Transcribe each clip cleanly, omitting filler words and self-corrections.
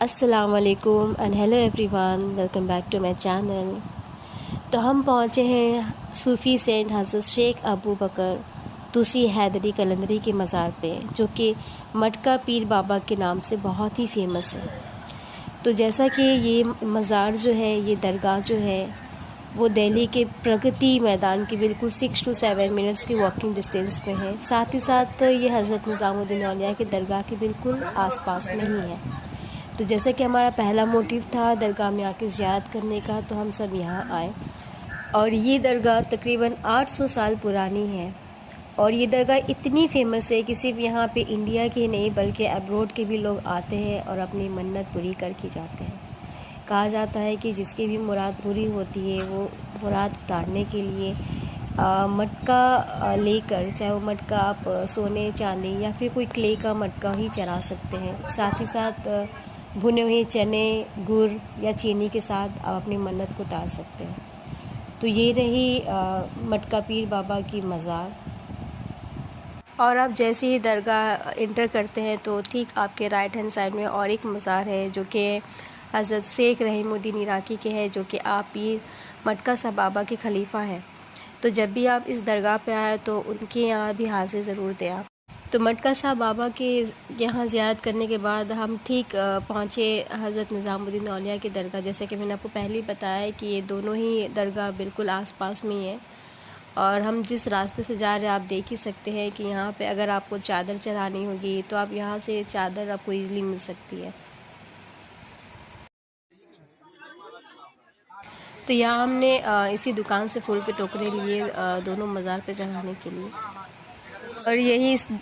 अस्सलामुअलैकुम and hello everyone, welcome back to my channel. तो हम पहुँचे हैं सूफ़ी सेंट हज़रत शेख अबू बकर तुसी हैदरी कलंदरी के मज़ार पे, जो कि मटका पीर बाबा के नाम से बहुत ही फेमस है। तो जैसा कि ये मज़ार जो है, ये दरगाह जो है, वो दिल्ली के प्रगति मैदान के बिल्कुल 6 to 7 मिनट्स की वॉकिंग डिस्टेंस पे है। साथ ही साथ ये हज़रत निज़ामुद्दीन औलिया के दरगाह के बिल्कुल आसपास में ही है। तो जैसा कि हमारा पहला मोटिव था दरगाह में आके ज़ियारत करने का, तो हम सब यहाँ आए। और ये दरगाह तकरीबन 800 साल पुरानी है। और ये दरगाह इतनी फेमस है कि सिर्फ यहाँ पे इंडिया के नहीं बल्कि अब्रोड के भी लोग आते हैं और अपनी मन्नत पूरी करके जाते हैं। कहा जाता है कि जिसकी भी मुराद पूरी होती है, वो मुराद उतारने के लिए मटका लेकर, चाहे वो मटका आप सोने चांदी या फिर कोई क्ले का मटका ही चढ़ा सकते हैं। साथ ही साथ भुने हुए चने, गुड़ या चीनी के साथ आप अपनी मन्नत को उतार सकते हैं। तो ये रही मटका पीर बाबा की मज़ार। और आप जैसे ही दरगाह इंटर करते हैं तो ठीक आपके राइट हैंड साइड में और एक मज़ार है, जो कि हज़रत शेख रहीमुद्दीन इराकी के है, जो कि आप पीर मटका साहब बाबा के खलीफा हैं। तो जब भी आप इस दरगाह पे आए तो उनके यहाँ भी हाज़िर ज़रूर दें आप। तो मटका साहब बाबा के यहाँ ज़ियारत करने के बाद हम ठीक पहुँचे हज़रत निज़ामुद्दीन औलिया की दरगाह। जैसे कि मैंने आपको पहले ही बताया है कि ये दोनों ही दरगाह बिल्कुल आसपास में ही है। और हम जिस रास्ते से जा रहे हैं आप देख ही सकते हैं कि यहाँ पे अगर आपको चादर चढ़ानी होगी तो आप यहाँ से चादर आपको ईज़िली मिल सकती है। तो यहाँ हमने इसी दुकान से फूल के टोकरे लिए दोनों मज़ार पे चढ़ाने के लिए। और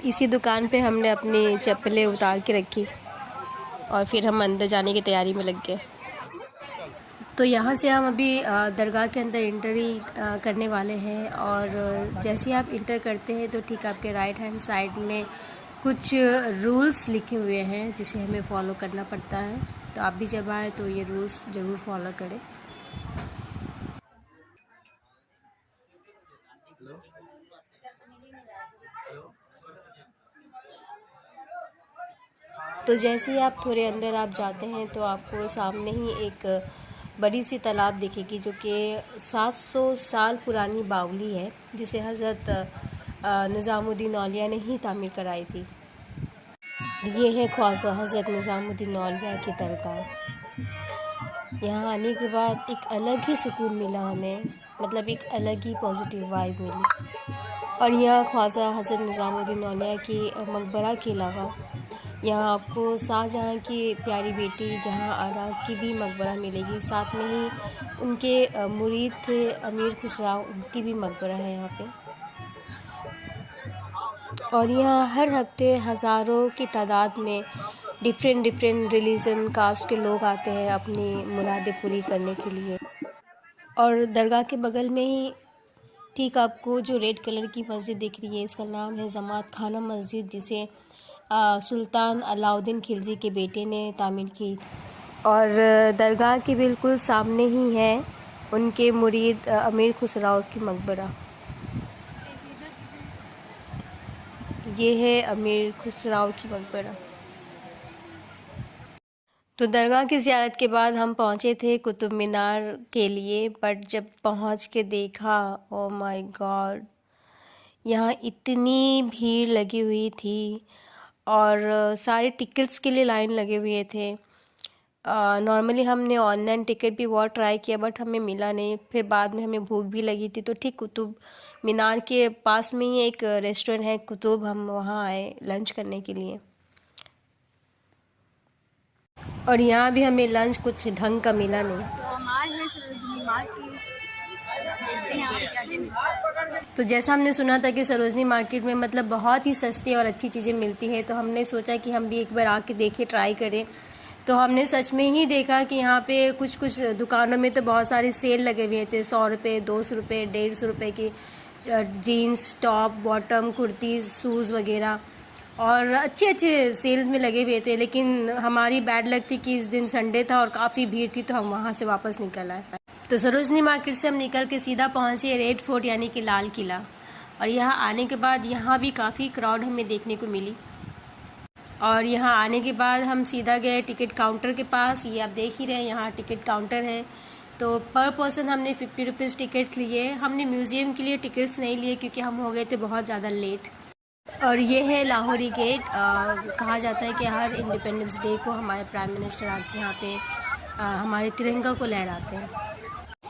इसी दुकान पे हमने अपनी चप्पलें उतार के रखी और फिर हम अंदर जाने की तैयारी में लग गए। तो यहाँ से हम अभी दरगाह के अंदर एंट्री करने वाले हैं। और जैसे ही आप इंटर करते हैं तो ठीक आपके राइट हैंड साइड में कुछ रूल्स लिखे हुए हैं जिसे हमें फॉलो करना पड़ता है। तो आप भी जब आए तो ये रूल्स ज़रूर फॉलो करें। तो जैसे ही आप थोड़े अंदर आप जाते हैं तो आपको सामने ही एक बड़ी सी तालाब दिखेगी, जो कि 700 साल पुरानी बावली है, जिसे हज़रत निज़ामुद्दीन औलिया ने ही तामीर कराई थी। ये है ख्वाजा हज़रत निज़ामुद्दीन औलिया की दरगाह। यहाँ आने के बाद एक अलग ही सुकून मिला हमें, मतलब एक अलग ही पॉजिटिव वाइब मिली। और यह ख्वाजा हज़रत निज़ामुद्दीन औलिया की मकबरा के अलावा यहाँ आपको शाहजहाँ की प्यारी बेटी जहाँ आरा की भी मकबरा मिलेगी। साथ में ही उनके मुरीद थे अमीर खुसराव, उनकी भी मकबरा है यहाँ पे। और यहाँ हर हफ्ते हज़ारों की तादाद में डिफरेंट रिलीजन कास्ट के लोग आते हैं अपनी मुरादें पूरी करने के लिए। और दरगाह के बगल में ही ठीक आपको जो रेड कलर की मस्जिद दिख रही है, इसका नाम है जमात खाना मस्जिद, जिसे सुल्तान अलाउद्दीन खिलजी के बेटे ने तामीर की। और दरगाह के बिल्कुल सामने ही है उनके मुरीद अमीर खुसराव की मकबरा। ये है अमीर खुसराव की मकबरा। तो दरगाह की ज़ियारत के बाद हम पहुँचे थे कुतुब मीनार के लिए, बट जब पहुँच के देखा, ओ माय गॉड, यहाँ इतनी भीड़ लगी हुई थी और सारे टिकट्स के लिए लाइन लगे हुए थे। नॉर्मली हमने ऑनलाइन टिकट भी बहुत ट्राई किया बट हमें मिला नहीं। फिर बाद में हमें भूख भी लगी थी, तो ठीक कुतुब मीनार के पास में ही एक रेस्टोरेंट है कुतुब, हम वहाँ आए लंच करने के लिए। और यहाँ भी हमें लंच कुछ ढंग का मिला नहीं। तो जैसा हमने सुना था कि सरोजनी मार्केट में मतलब बहुत ही सस्ती और अच्छी चीज़ें मिलती हैं, तो हमने सोचा कि हम भी एक बार आके देखें, ट्राई करें। तो हमने सच में ही देखा कि यहाँ पे कुछ दुकानों में तो बहुत सारे सेल लगे हुए थे। 100 रुपये, 200 रुपये, 150 रुपये की jeans, top, bottom, kurtis, shoes वगैरह, और अच्छे सेल्स में लगे हुए थे। लेकिन हमारी बैड लक थी कि इस दिन संडे था और काफ़ी भीड़ थी, तो हम वहाँ से वापस निकल आए। तो सरोजनी मार्केट से हम निकल के सीधा पहुँचे रेड फोर्ट यानी कि लाल किला। और यहाँ आने के बाद यहाँ भी काफ़ी क्राउड हमें देखने को मिली। और यहाँ आने के बाद हम सीधा गए टिकट काउंटर के पास। ये आप देख ही रहे हैं, यहाँ टिकट काउंटर है। तो पर पर्सन हमने 50 रुपीज़ टिकट लिए। हमने म्यूज़ियम के लिए टिकट्स नहीं लिए क्योंकि हम हो गए थे बहुत ज़्यादा लेट। और ये है लाहौरी गेट। कहा जाता है कि हर इंडिपेंडेंस डे को हमारे प्राइम मिनिस्टर आके यहाँ पे हमारे तिरंगा को लहराते हैं।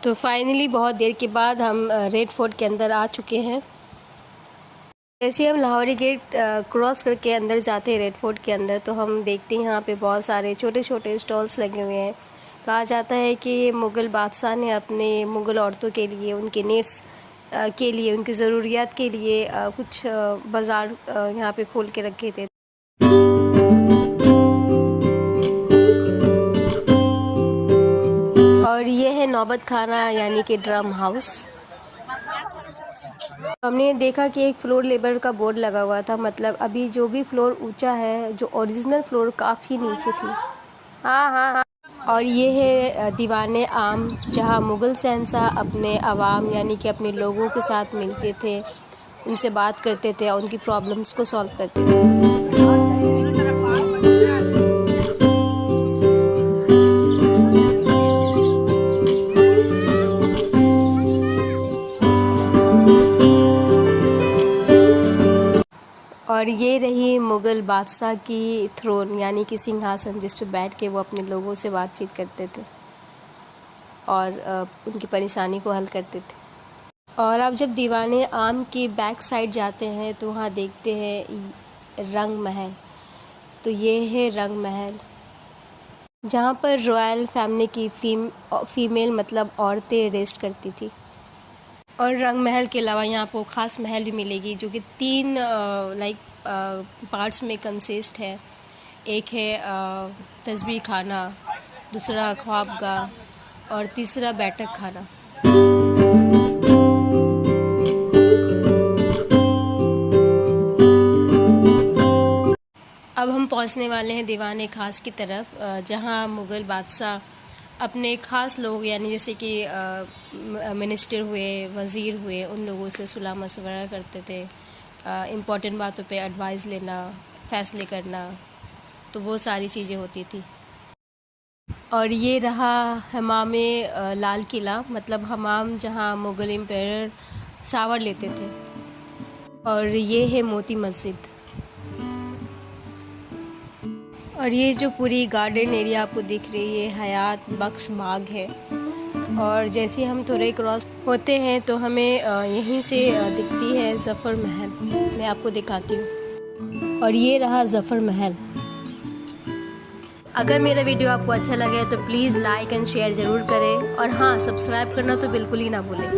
तो फाइनली बहुत देर के बाद हम रेड फोर्ट के अंदर आ चुके हैं। जैसे हम लाहौरी गेट क्रॉस करके अंदर जाते हैं रेड फोर्ट के अंदर, तो हम देखते हैं यहाँ पे बहुत सारे छोटे छोटे स्टॉल्स लगे हुए हैं। कहा जाता है कि मुग़ल बादशाह ने अपने मुग़ल औरतों के लिए, उनके नीड्स के लिए, उनकी ज़रूरियात के लिए कुछ बाज़ार यहाँ पे खोल के रखे थे। और ये है नौबत खाना यानी कि ड्रम हाउस। हमने देखा कि एक फ्लोर लेवल का बोर्ड लगा हुआ था, मतलब अभी जो भी फ्लोर ऊंचा है, जो ओरिजिनल फ्लोर काफ़ी नीचे थी। हाँ। और ये है दीवाने आम, जहाँ मुग़ल शहंशाह अपने अवाम यानी कि अपने लोगों के साथ मिलते थे, उनसे बात करते थे और उनकी प्रॉब्लम्स को सॉल्व करते थे। और ये रही मुग़ल बादशाह की थ्रोन यानी कि सिंहासन, जिस पे बैठ के वो अपने लोगों से बातचीत करते थे और उनकी परेशानी को हल करते थे। और अब जब दीवाने आम की बैक साइड जाते हैं तो वहाँ देखते हैं रंग महल। तो ये है रंग महल, जहाँ पर रॉयल फैमिली की फीमेल मतलब औरतें रेस्ट करती थी। और रंग महल के अलावा यहाँ आपको ख़ास महल भी मिलेगी, जो कि 3 पार्ट्स में कंसिस्ट है। एक है तस्बीह खाना, दूसरा ख्वाबगाह और तीसरा बैठक खाना। अब हम पहुँचने वाले हैं दीवाने खास की तरफ, जहाँ मुग़ल बादशाह अपने ख़ास लोग यानी जैसे कि मिनिस्टर हुए, वज़ीर हुए, उन लोगों से सुलह मशवरा करते थे, इम्पॉर्टेंट बातों पे एडवाइस लेना, फ़ैसले करना, तो वो सारी चीज़ें होती थी। और ये रहा हमाम लाल किला, मतलब हमाम जहाँ मुग़ल एम्पायर शावर लेते थे। और ये है मोती मस्जिद। और ये जो पूरी गार्डन एरिया आपको दिख रही है, हयात बख्श बाग है। और जैसे हम थोड़े क्रॉस होते हैं तो हमें यहीं से दिखती है ज़फ़र महल। मैं आपको दिखाती हूँ। और ये रहा ज़फ़र महल। अगर मेरा वीडियो आपको अच्छा लगे तो प्लीज़ लाइक एंड शेयर ज़रूर करें, और हाँ, सब्सक्राइब करना तो बिल्कुल ही ना भूलें।